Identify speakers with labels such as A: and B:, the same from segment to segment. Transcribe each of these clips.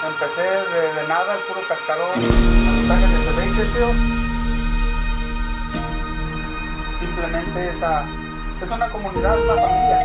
A: empecé de nada, el puro cascarón, montaje desde Bakersfield. Simplemente es una comunidad, una familia.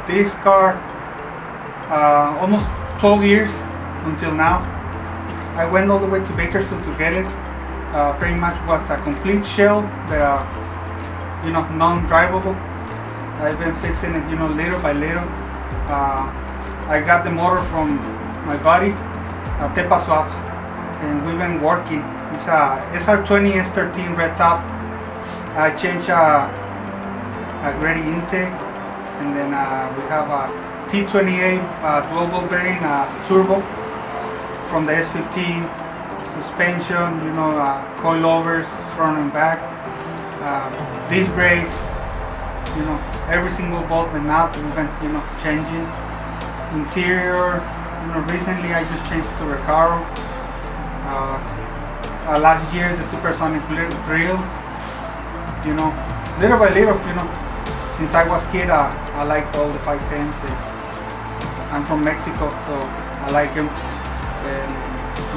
A: This car almost 12 years until now. I went all the way to Bakersfield to get it. Pretty much was a complete shell that non-drivable. I've been fixing it little by little. I got the motor from my buddy, Tepa Swaps, and we've been working. It's a SR20 S13 red top. I changed a Grady intake, and then we have a T28 dual ball bearing turbo from the S15, suspension, coilovers front and back, disc brakes, every single bolt and nut we've been changing. Interior, recently I just changed to Recaro. Last year the supersonic grill, little by little, since I was a kid, I liked all the 510s. I'm from Mexico, so I like them. And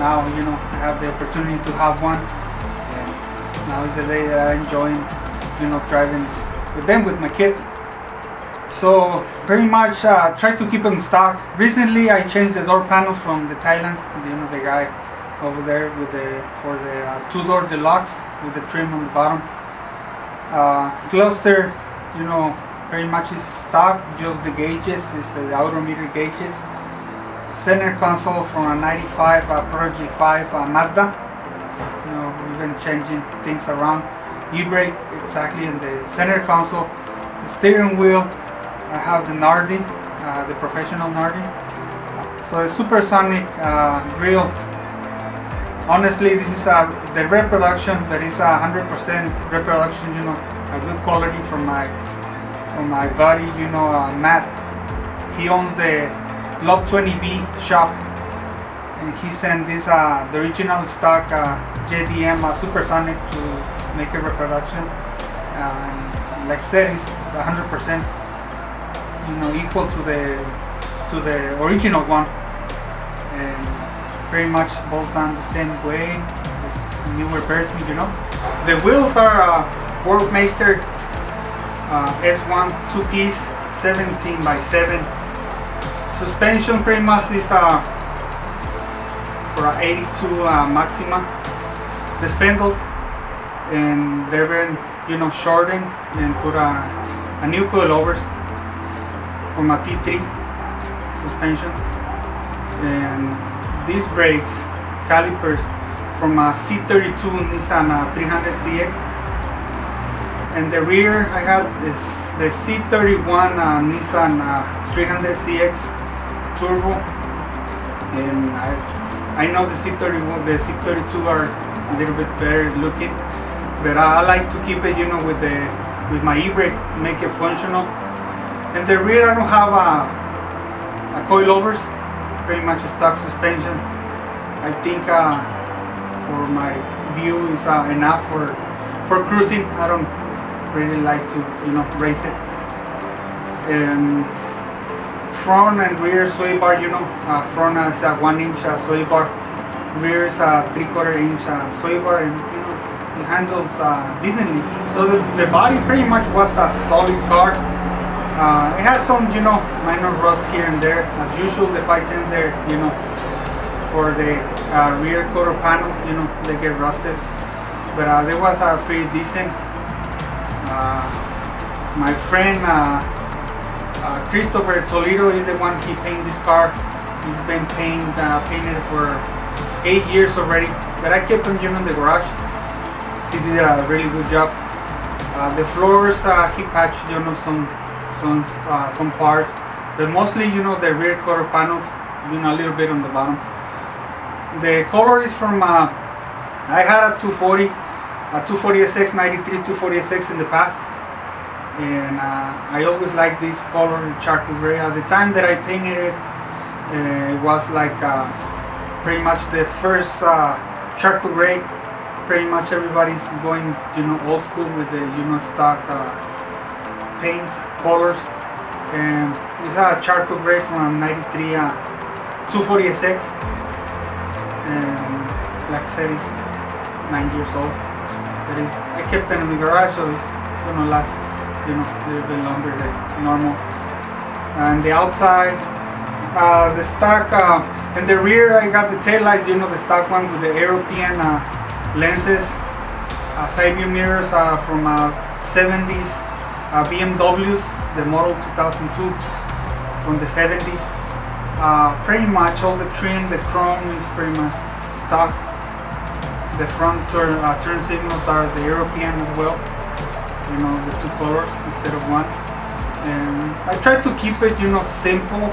A: now, I have the opportunity to have one. And now is the day that I'm enjoying, driving with them, with my kids. So pretty much try to keep them in stock. Recently, I changed the door panels from the Thailand. The guy over there for the two-door deluxe with the trim on the bottom. Cluster, pretty much is stock, just the gauges, it's the odometer gauges. Center console from a 95 Prodigy 5 Mazda. We've been changing things around. E-brake exactly in the center console. The steering wheel, I have the Nardi, the professional Nardi. So the supersonic grill. Honestly, this is the reproduction, but it's 100% reproduction. A good quality from my buddy, Matt. He owns the Love 20B shop, and he sent this the original stock JDM supersonic to make a reproduction. And like I said, it's 100% equal to the original one, and pretty much both done the same way, newer version. The wheels are Workmeister S1 2-piece 17x7. Suspension pretty much is for 82 Maxima. The spindles, and they've been shortened and put a new coilovers from a T3 suspension, and these brakes calipers from a C32 Nissan 300CX, and the rear I have is the C31 Nissan 300CX turbo, and I know the C31, the C32 are a little bit better looking, but I like to keep it with my e-brake, make it functional. And the rear I don't have a coilovers, pretty much a stock suspension. I think for my view is enough for cruising. I don't really like to race it. And front and rear sway bar, front is a 1-inch sway bar, rear is a 3/4 inch sway bar, and it handles decently. So the body pretty much was a solid car. It has some minor rust here and there, as usual. The 510s there, for the rear quarter panels, they get rusted, but they was pretty decent. My friend Christopher Toledo is the one he painted this car. He's been painted for 8 years already, but I kept him in the garage. He did a really good job. The floors he patched some parts, but mostly the rear quarter panels, a little bit on the bottom. The color is from I had a 240, a 240SX 93, 240SX in the past, and I always liked this color, charcoal gray. At the time that I painted it, it was like pretty much the first charcoal gray. Pretty much everybody's going old school with the stock paints, colors, and it's a charcoal gray from a 93 240SX, and like I said, it's 9 years old. But I kept it in the garage, so it's gonna last a little bit longer than normal. And the outside, the stock, and the rear, I got the tail lights, the stock one with the European lenses, side view mirrors from 70s BMWs, the model 2002 from the 70s. Pretty much all the trim, the chrome is pretty much stock. The front turn signals are the European as well, the two colors instead of one. And I try to keep it simple,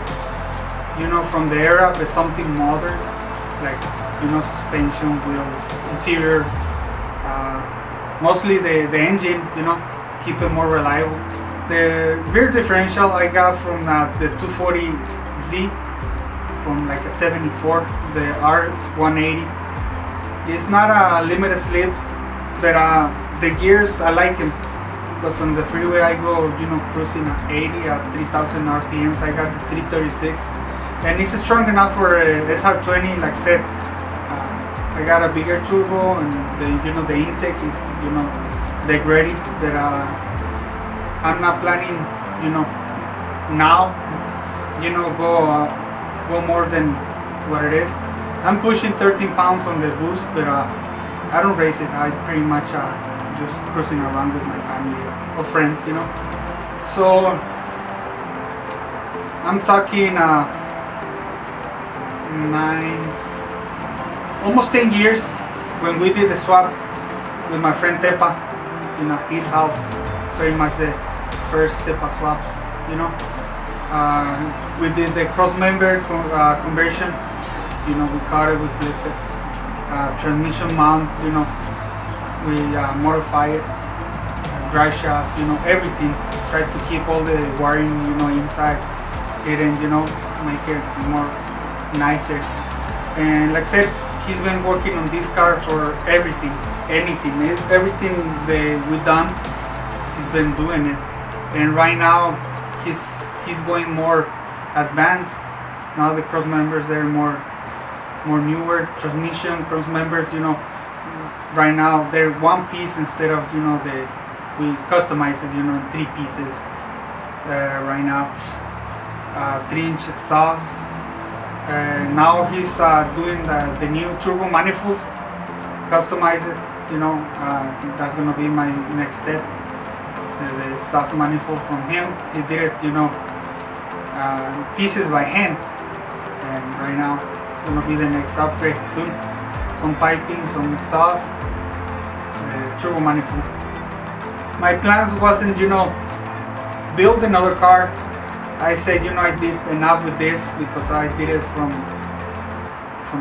A: from the era, but something modern, like suspension, wheels, interior, mostly the engine, keep it more reliable. The rear differential I got from the 240Z from like a 74, the R180. It's not a limited slip, but the gears I like them, because on the freeway I go cruising at 80 at 3,000 RPMs. I got the 336, and it's strong enough for a SR20. Like I said, I got a bigger turbo, and the intake is the ready. That I'm not planning now go more than what it is. I'm pushing 13 pounds on the boost, but I don't race it. I pretty much just cruising around with my family or friends, So I'm talking almost 10 years when we did the swap with my friend Tepa in his house. Pretty much the first Tepa swaps, we did the cross member conversion. We cut it, we flipped it. Transmission mount, we modify it. Drive shaft, everything. Try to keep all the wiring, inside hidden, make it more nicer. And like I said, he's been working on this car for everything that we done. He's been doing it, and right now he's going more advanced. Now the cross members, they're more newer transmission cross members. Right now they're one piece instead of the we customize it, in 3 pieces right now. 3-inch exhaust. Now he's doing the new turbo manifolds, customize it. That's gonna be my next step. The exhaust manifold from him. He did it, pieces by hand, and right now it's gonna be the next upgrade soon. Some piping, some exhaust, turbo manifold. My plans wasn't, build another car. I said, I did enough with this because I did it from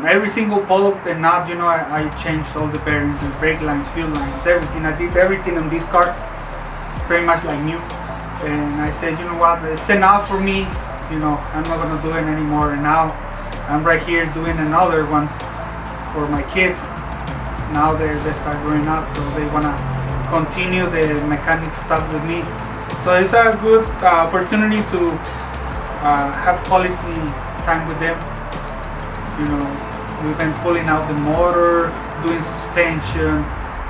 A: every single bolt, and not, I changed all the bearings, the brake lines, fuel lines, everything. I did everything on this car, pretty much like new. And I said, you know what, it's enough for me. I'm not gonna do it anymore. And now I'm right here doing another one for my kids. Now they start growing up, so they wanna continue the mechanic stuff with me. So it's a good opportunity to have quality time with them. We've been pulling out the motor, doing suspension,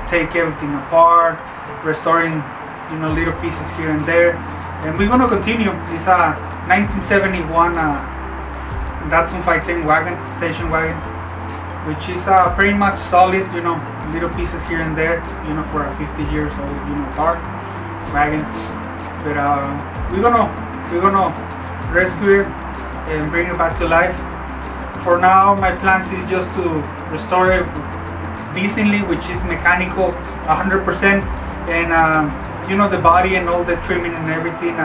A: take everything apart, restoring, little pieces here and there, and we're gonna continue. It's a 1971 Datsun 510 wagon, station wagon, which is pretty much solid. Little pieces here and there, for a 50 years old, car wagon. But we're gonna rescue it and bring it back to life. For now, my plans is just to restore it decently, which is mechanical 100%, and the body and all the trimming and everything,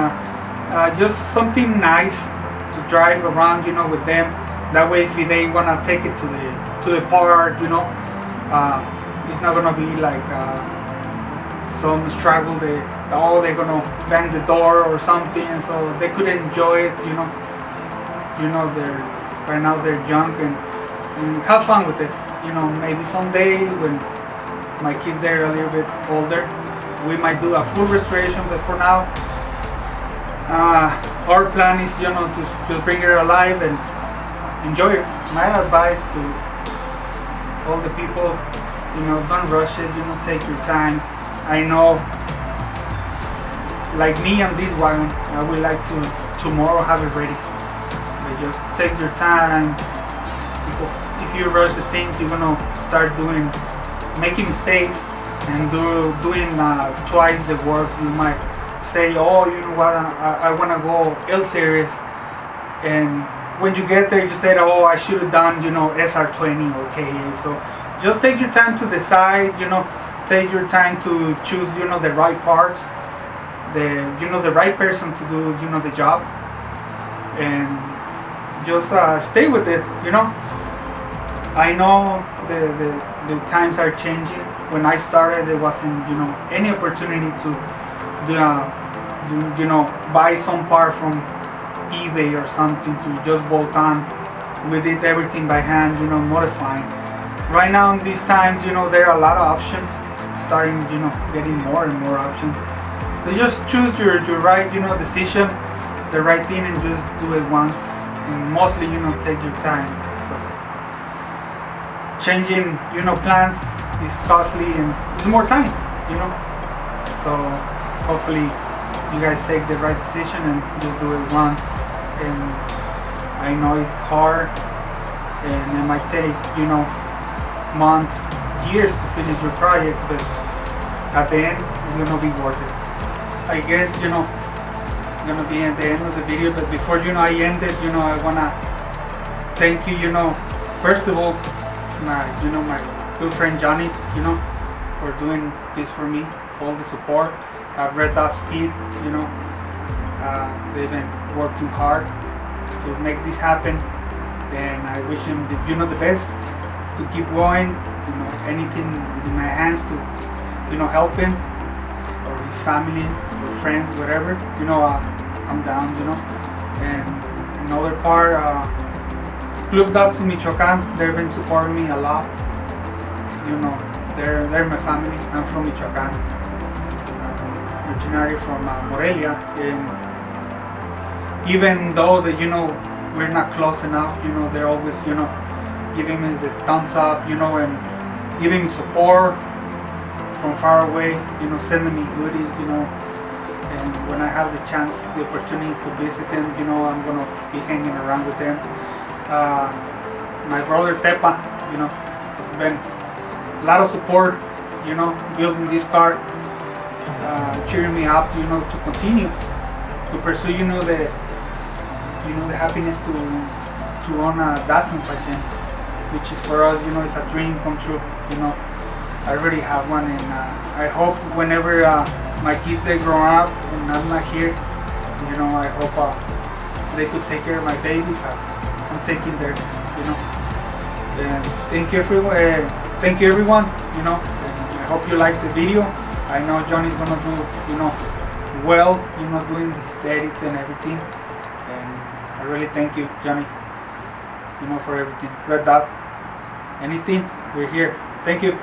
A: just something nice to drive around, with them. That way, if they wanna take it to the park, it's not gonna be like some struggle. They're gonna bang the door or something, so they could enjoy it. Right now they're young, and have fun with it. Maybe someday when my kids are a little bit older, we might do a full restoration. But for now, our plan is to bring it alive and enjoy it. My advice to all the people, don't rush it. Take your time. I know, like me on this wagon, I would like to tomorrow have it ready. But just take your time, because if you rush the things, you're gonna start making mistakes and doing twice the work. You might say, oh, you know what, I wanna go L series, and when you get there, you said, oh, I should have done, SR20 or KA. So just take your time to decide. Take your time to choose, the right parts, the right person to do, the job, and just stay with it. I know the times are changing. When I started, there wasn't, any opportunity to buy some part from eBay or something to just bolt on. We did everything by hand, modifying. Right now, in these times, there are a lot of options. Starting, getting more and more options. You just choose your right, decision, the right thing, and just do it once. And mostly, take your time, because changing, plans is costly and it's more time, So hopefully you guys take the right decision and just do it once. And I know it's hard, and it might take, months, years to finish your project, but at the end it's gonna be worth it. I guess it's gonna be at the end of the video, but before I end it, I wanna thank you, first of all, my good friend Johnny, for doing this for me, for all the support. Red Dot Speed, they've been working hard to make this happen, and I wish him the best to keep going. Anything is in my hands to help him or his family or friends, whatever. I'm down. And another part, Club Datsun Michoacano, they've been supporting me a lot. They're my family. I'm from Michoacano, originally from Morelia, and even though we're not close enough, they're always giving me the thumbs up, and giving me support from far away, you know, sending me goodies, you know. And when I have the chance, the opportunity to visit them, you know, I'm gonna be hanging around with them. My brother Tepa, you know, it's been a lot of support, you know, building this car, cheering me up, you know, to continue to pursue, you know, the happiness to own a Datsun 510, which is for us, you know, it's a dream come true, you know. I already have one, and I hope whenever my kids they grow up and I'm not here, you know, I hope they could take care of my babies as I'm taking their, you know. And thank you everyone, you know. And I hope you like the video. I know Johnny's gonna do, you know, well, you know, doing his edits and everything. And I really thank you, Johnny, you know, for everything. Red Dot, anything, we're here. Thank you.